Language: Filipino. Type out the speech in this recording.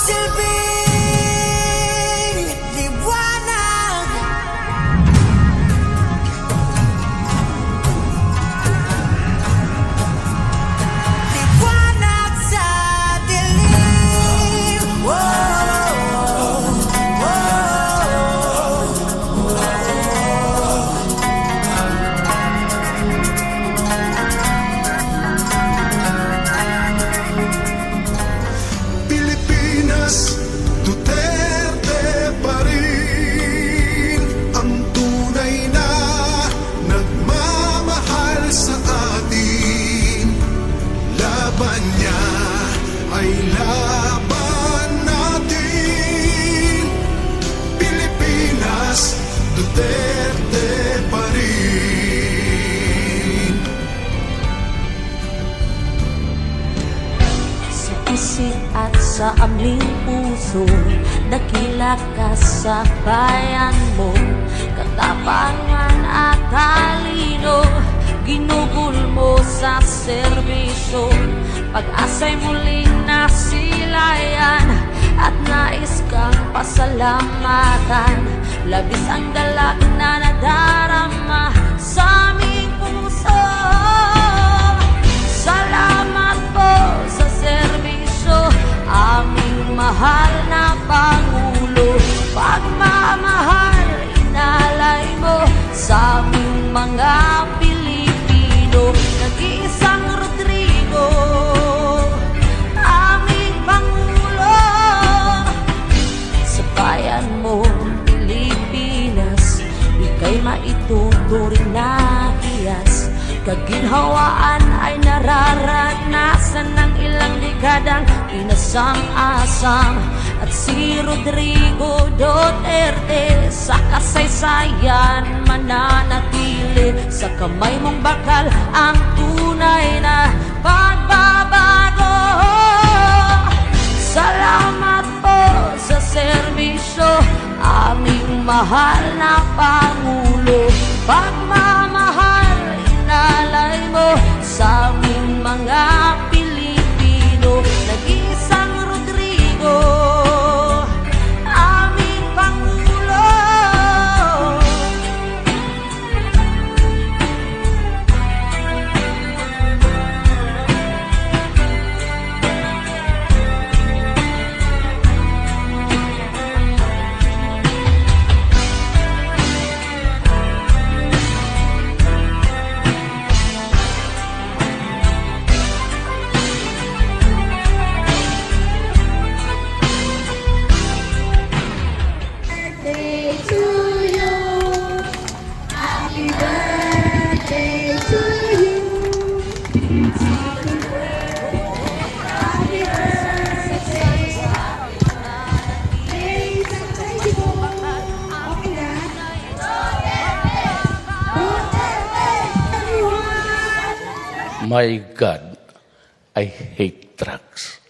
silbing liwanag. Liwanag sa dilim. Pilipinas, Duterte pa rin ang tunay na nagmamahal sa atin. Laban niya ay laban natin. Pilipinas, Duterte pa rin. Sa isip at sa aming puso, dakila ka sa bayan mo. Katapangan at talino, ginugol mo sa serbisyo. Pag-asa'y muling nasilayan at nais kang pasalamatan. Labis ang dalag na nadarama sa aming puso. Salamat po sa serbisyo, aming mahal na Pangulo. Pagmamahal inalay mo sa aming mga Pilipino. Nag-iisang Rodrigo, aming Pangulo. Sa bayan mo, Pilipinas, ika'y maituturing na hiyas. Kaginhawaan ay nararanasan ng ilang dekadang inasam-asam. At si Rodrigo Duterte sa kasaysayan mananatili. Sa kamay mong bakal ang tunay na pagbabago. Salamat po sa serbisyo, aming mahal na Pangulo. Pagmamahal inalay mo sa aming mga Pilipino. Nag-iisang Rodrigo, aming Pangulo. Birthday to you. Happy birthday to you. Happy birthday. Hey, sakay po. Okay na? Everyone. My God, I hate drugs.